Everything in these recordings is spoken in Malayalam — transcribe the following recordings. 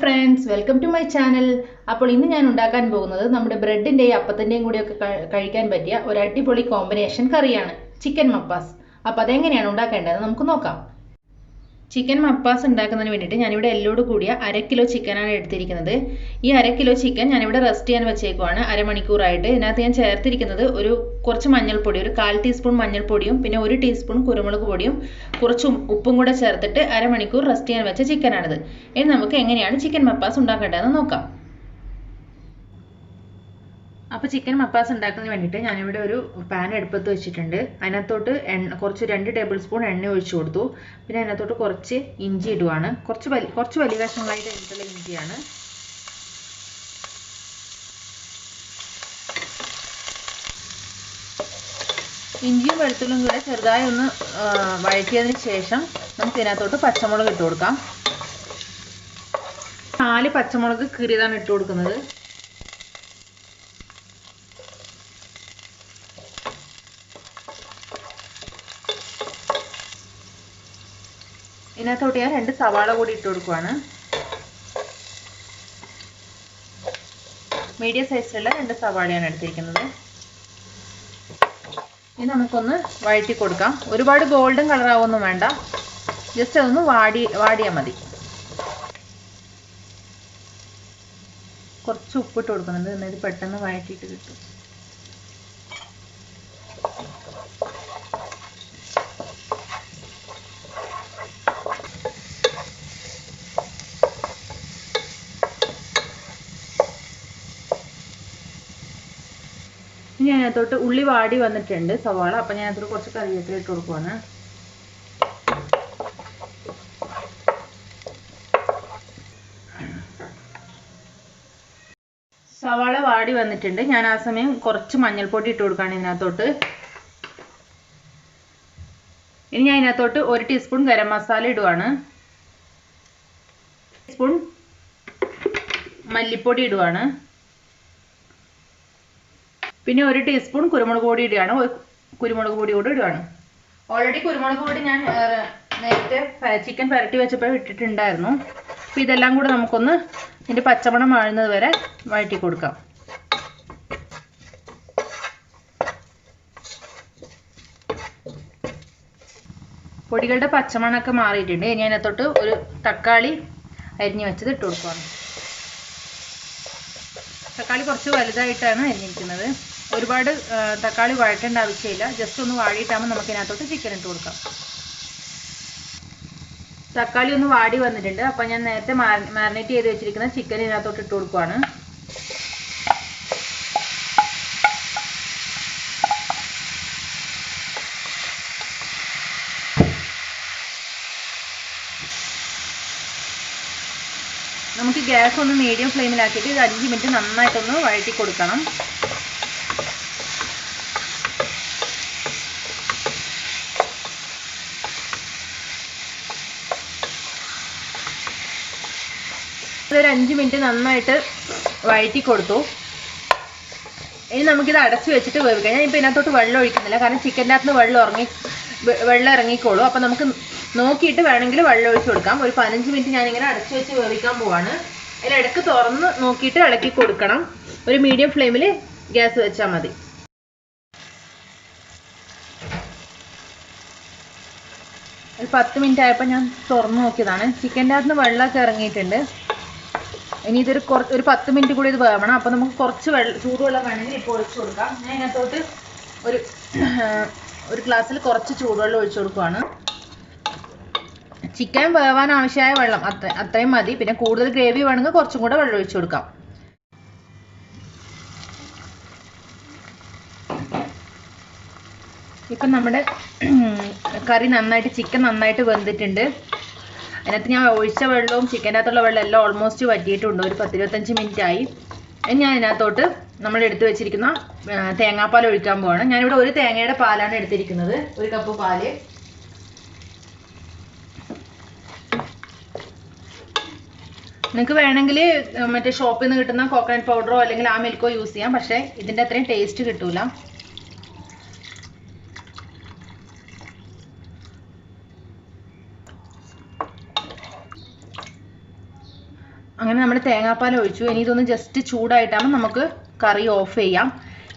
friends, welcome to my channel. അപ്പോൾ ഇന്ന് ഞാൻ ഉണ്ടാക്കാൻ പോകുന്നത് നമ്മുടെ ബ്രെഡിന്റെയും അപ്പത്തിന്റെയും കൂടി ഒക്കെ കഴിക്കാൻ പറ്റിയ ഒരു അടിപൊളി കോമ്പിനേഷൻ കറിയാണ് ചിക്കൻ മപ്പാസ്. അപ്പോൾ അതെങ്ങനെയാണ് ഉണ്ടാക്കേണ്ടതെന്ന് നമുക്ക് നോക്കാം. ചിക്കൻ മപ്പാസ് ഉണ്ടാക്കുന്നതിന് വേണ്ടിയിട്ട് ഞാനിവിടെ എല്ലോട് കൂടിയ 1/2 കിലോ ചിക്കനാണ് എടുത്തിരിക്കുന്നത്. ഈ 1/2 കിലോ ചിക്കൻ ഞാനിവിടെ റെസ്റ്റ് ചെയ്യാൻ വെച്ചേക്കുവാണ് അരമണിക്കൂറായിട്ട്. ഇതിനകത്ത് ഞാൻ ചേർത്തിരിക്കുന്നത് കുറച്ച് മഞ്ഞൾപ്പൊടി, ഒരു 1/4 ടീസ്പൂൺ മഞ്ഞൾപ്പൊടിയും പിന്നെ 1 ടീസ്പൂൺ കുരുമുളക് പൊടിയും കുറച്ച് ഉപ്പും കൂടെ ചേർത്തിട്ട് അരമണിക്കൂർ റെസ്റ്റ് ചെയ്യാൻ വെച്ച ചിക്കനാണിത്. ഇനി നമുക്ക് എങ്ങനെയാണ് ചിക്കൻ മപ്പാസ് ഉണ്ടാക്കേണ്ടതെന്ന് നോക്കാം. അപ്പോൾ ചിക്കൻ മപ്പാസ് ഉണ്ടാക്കുന്നതിന് വേണ്ടിയിട്ട് ഞാനിവിടെ ഒരു പാൻ അടുപ്പത്ത് വെച്ചിട്ടുണ്ട്. അതിനകത്തോട്ട് കുറച്ച് 2 ടേബിൾ സ്പൂൺ എണ്ണ ഒഴിച്ചു കൊടുത്തു. പിന്നെ അതിനകത്തോട്ട് കുറച്ച് ഇഞ്ചി ഇടുവാണ്. കുറച്ച് വലിയ കഷ്ണങ്ങളായിട്ട് എടുത്തുള്ള ഇഞ്ചിയാണ്. ഇഞ്ചിയും വെളുത്തുള്ളിയും കൂടെ ചെറുതായി ഒന്ന് വഴറ്റിയതിന് ശേഷം നമുക്ക് ഇതിനകത്തോട്ട് പച്ചമുളക് ഇട്ട് കൊടുക്കാം. 4 പച്ചമുളക് കീറിയതാണ് ഇട്ട് കൊടുക്കുന്നത്. ഇതിനകത്തോട്ട് ഞാൻ 2 സവാള കൂടി ഇട്ട് കൊടുക്കുവാണ്. മീഡിയം സൈസിലുള്ള 2 സവാളയാണ് എടുത്തിരിക്കുന്നത്. ഇത് നമുക്കൊന്ന് വഴറ്റി കൊടുക്കാം. ഒരുപാട് ഗോൾഡൻ കളർ ആവൊന്നും വേണ്ട, ജസ്റ്റ് അതൊന്ന് വാടിയാൽ മതി. കുറച്ച് ഉപ്പിട്ട് കൊടുക്കുന്നുണ്ട്, എന്നിട്ട് പെട്ടെന്ന് വഴറ്റിയിട്ട് കിട്ടും. ഇനി അതിനകത്തോട്ട് ഉള്ളി വാടി വന്നിട്ടുണ്ട് സവാള. അപ്പം ഞാൻ അതിൽ കുറച്ച് കറിവേപ്പില ഇട്ട് കൊടുക്കുവാണ്. സവാള വാടി വന്നിട്ടുണ്ട്. ഞാൻ ആ സമയം കുറച്ച് മഞ്ഞൾപ്പൊടി ഇട്ട് കൊടുക്കുകയാണ് ഇതിനകത്തോട്ട്. ഇനി ഞാൻ ഇതിനകത്തോട്ട് 1 ടീസ്പൂൺ ഗരം മസാല ഇടുവാണ്. ടീസ്പൂൺ മല്ലിപ്പൊടി ഇടുവാണ്. പിന്നെ 1 ടീസ്പൂൺ കുരുമുളക് പൊടി ഇടുകയാണ്. ഓൾറെഡി കുരുമുളക് പൊടി ഞാൻ നേരത്തെ ചിക്കൻ പുരട്ടി വെച്ചപ്പോൾ ഇട്ടിട്ടുണ്ടായിരുന്നു. അപ്പോൾ ഇതെല്ലാം കൂടെ നമുക്കൊന്ന് ഇതിൻ്റെ പച്ചമണം മാറുന്നത് വരെ വഴറ്റി കൊടുക്കാം. പൊടികളുടെ പച്ചമണമൊക്കെ മാറിയിട്ടുണ്ട്. ഇനി അതിനകത്തോട്ട് ഒരു തക്കാളി അരിഞ്ഞ് വെച്ചത് ഇട്ട് കൊടുക്കുകയാണ്. തക്കാളി കുറച്ച് വലുതായിട്ടാണ് അരിഞ്ഞിരിക്കുന്നത്. ഒരുപാട് തക്കാളി വഴറ്റേണ്ട ആവശ്യമില്ല, ജസ്റ്റ് ഒന്ന് വാടിയിട്ടാകുമ്പോൾ നമുക്ക് ഇതിനകത്തോട്ട് ചിക്കൻ ഇട്ട് കൊടുക്കാം. തക്കാളി ഒന്ന് വാടി വന്നിട്ടുണ്ട്. അപ്പം ഞാൻ നേരത്തെ മാരിനേറ്റ് ചെയ്ത് വെച്ചിരിക്കുന്ന ചിക്കൻ ഇതിനകത്തോട്ട് ഇട്ട് കൊടുക്കുവാണ്. നമുക്ക് ഗ്യാസ് ഒന്ന് മീഡിയം ഫ്ലെയിമിലാക്കിയിട്ട് ഇത് 5 മിനിറ്റ് നന്നായിട്ടൊന്ന് വഴറ്റി കൊടുക്കണം. ഒരു 5 മിനിറ്റ് നന്നായിട്ട് വഴറ്റി കൊടുത്തു. ഇനി നമുക്കിത് അടച്ചു വെച്ചിട്ട് വേവിക്കാം. ഞാൻ ഇപ്പോൾ ഇതിനകത്തോട്ട് വെള്ളം ഒഴിക്കുന്നില്ല, കാരണം ചിക്കൻ്റെ അകത്ത് വെള്ളം ഇറങ്ങിക്കോളൂ. അപ്പം നമുക്ക് നോക്കിയിട്ട് വേണമെങ്കിൽ വെള്ളം ഒഴിച്ച് കൊടുക്കാം. ഒരു 15 മിനിറ്റ് ഞാനിങ്ങനെ അടച്ചു വെച്ച് വേവിക്കാൻ പോവാണ്. അതിലിടക്ക് തുറന്ന് നോക്കിയിട്ട് ഇളക്കി കൊടുക്കണം. ഒരു മീഡിയം ഫ്ലെയിമിൽ ഗ്യാസ് വെച്ചാൽ മതി. ഒരു 10 മിനിറ്റ് ആയപ്പോൾ ഞാൻ തുറന്ന് നോക്കിയതാണ്. ചിക്കൻ്റെ അകത്ത് വെള്ളമൊക്കെ ഇറങ്ങിയിട്ടുണ്ട്. ഇനി ഇതൊരു 10 മിനിറ്റ് കൂടി ഇത് വേവണം. അപ്പോൾ നമുക്ക് കുറച്ച് ചൂടുവെള്ളം വേണമെങ്കിൽ ഇപ്പോൾ ഒഴിച്ചു കൊടുക്കാം. ഞാൻ ഇതിനകത്തോട്ട് ഒരു ഗ്ലാസ്സിൽ കുറച്ച് ചൂടുവെള്ളം ഒഴിച്ചു കൊടുക്കുകയാണ്. ചിക്കൻ വേവാൻ ആവശ്യമായ വെള്ളം അത്രയും മതി. പിന്നെ കൂടുതൽ ഗ്രേവി വേണമെങ്കിൽ കുറച്ചും കൂടെ വെള്ളം ഒഴിച്ചു കൊടുക്കാം. ഇപ്പം നമ്മുടെ കറി ചിക്കൻ നന്നായിട്ട് വെന്തിട്ടുണ്ട്. അതിനകത്ത് ഞാൻ ഒഴിച്ച വെള്ളവും ചിക്കൻ്റെ അകത്തുള്ള വെള്ളം എല്ലാം ഓൾമോസ്റ്റ് വറ്റിയിട്ടുണ്ട്. ഒരു 10-25 മിനിറ്റ് ആയി. ഇനി ഞാൻ ഇതിനകത്തോട്ട് നമ്മൾ എടുത്തു വെച്ചിരിക്കുന്ന തേങ്ങാപ്പാൽ ഒഴിക്കാൻ പോവാണ്. ഞാനിവിടെ 1 തേങ്ങയുടെ പാലാണ് എടുത്തിരിക്കുന്നത്, 1 കപ്പ് പാല്. നിങ്ങൾക്ക് വേണമെങ്കിൽ മറ്റേ ഷോപ്പിൽ നിന്ന് കിട്ടുന്ന കോക്കനട്ട് പൗഡറോ അല്ലെങ്കിൽ ആ മിൽക്കോ യൂസ് ചെയ്യാം. പക്ഷേ ഇതിൻ്റെ അത്രയും ടേസ്റ്റ് കിട്ടൂല. അങ്ങനെ നമ്മൾ തേങ്ങാപ്പാൽ ഒഴിച്ചു. ഇനി ഇതൊന്ന് ജസ്റ്റ് ചൂടായിട്ടാകുമ്പോൾ നമുക്ക് കറി ഓഫ് ചെയ്യാം.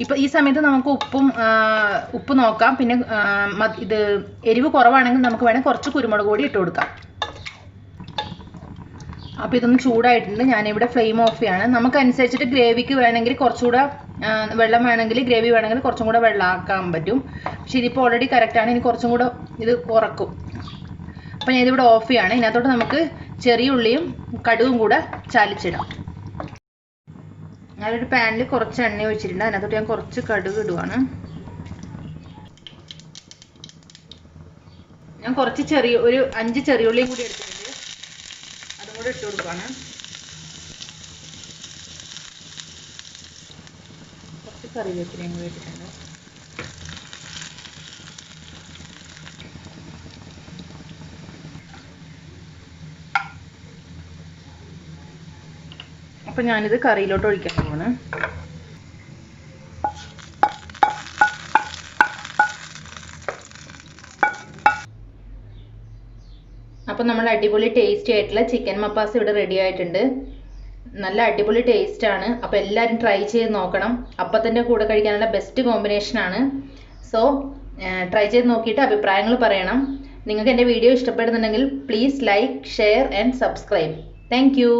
ഇപ്പം ഈ സമയത്ത് നമുക്ക് ഉപ്പ് നോക്കാം. പിന്നെ ഇത് എരിവ് കുറവാണെങ്കിൽ നമുക്ക് വേണമെങ്കിൽ കുറച്ച് കുരുമുളക് പൊടി ഇട്ട് കൊടുക്കാം. അപ്പോൾ ഇതൊന്ന് ചൂടായിട്ടുണ്ട്. ഞാനിവിടെ ഫ്ലെയിം ഓഫ് ചെയ്യാണ്. നമുക്കനുസരിച്ചിട്ട് ഗ്രേവിക്ക് വേണമെങ്കിൽ കുറച്ചുകൂടെ വെള്ളം വേണമെങ്കിൽ, ഗ്രേവി വേണമെങ്കിൽ കുറച്ചും കൂടെ വെള്ളമാക്കാൻ പറ്റും. പക്ഷേ ഇതിപ്പോൾ ഓൾറെഡി കറക്റ്റാണ്. ഇനി കുറച്ചും കൂടെ ഇത് കുറക്കും. അപ്പോൾ ഞാനിതിവിടെ ഓഫ് ചെയ്യാണ്. ഇതിനകത്തോട്ട് നമുക്ക് ചെറിയ ഉള്ളിയും കടുകും കൂടെ ചാലിച്ചിടാം. ഞാനൊരു പാനിൽ കുറച്ച് എണ്ണ ഒഴിച്ചിട്ടുണ്ട്. അതിനകത്തോട്ട് ഞാൻ കുറച്ച് കടുക് ഇടുവാണ്. ഞാൻ കുറച്ച് ഒരു 5 ചെറിയുള്ളിയും കൂടി എടുത്തിട്ടുണ്ട്. അതും കൂടെ ഇട്ട് കൊടുക്കുകയാണ്. കുറച്ച് കറിവേപ്പിലയും കൂടി ഇട്ടിട്ടുണ്ട്. അപ്പം ഞാനിത് കറിയിലോട്ട് ഒഴിക്കാൻ പോവാണ്. അപ്പം നമ്മൾ അടിപൊളി ടേസ്റ്റി ആയിട്ടുള്ള ചിക്കൻ മപ്പാസ് ഇവിടെ റെഡി ആയിട്ടുണ്ട്. നല്ല അടിപൊളി ടേസ്റ്റാണ്. അപ്പോൾ എല്ലാവരും ട്രൈ ചെയ്ത് നോക്കണം. അപ്പത്തിൻ്റെ കൂടെ കഴിക്കാനുള്ള ബെസ്റ്റ് കോമ്പിനേഷനാണ്. സോ ട്രൈ ചെയ്ത് നോക്കിയിട്ട് അഭിപ്രായങ്ങൾ പറയണം. നിങ്ങൾക്ക് എൻ്റെ വീഡിയോ ഇഷ്ടപ്പെടുന്നുണ്ടെങ്കിൽ please like, share and subscribe. Thank U.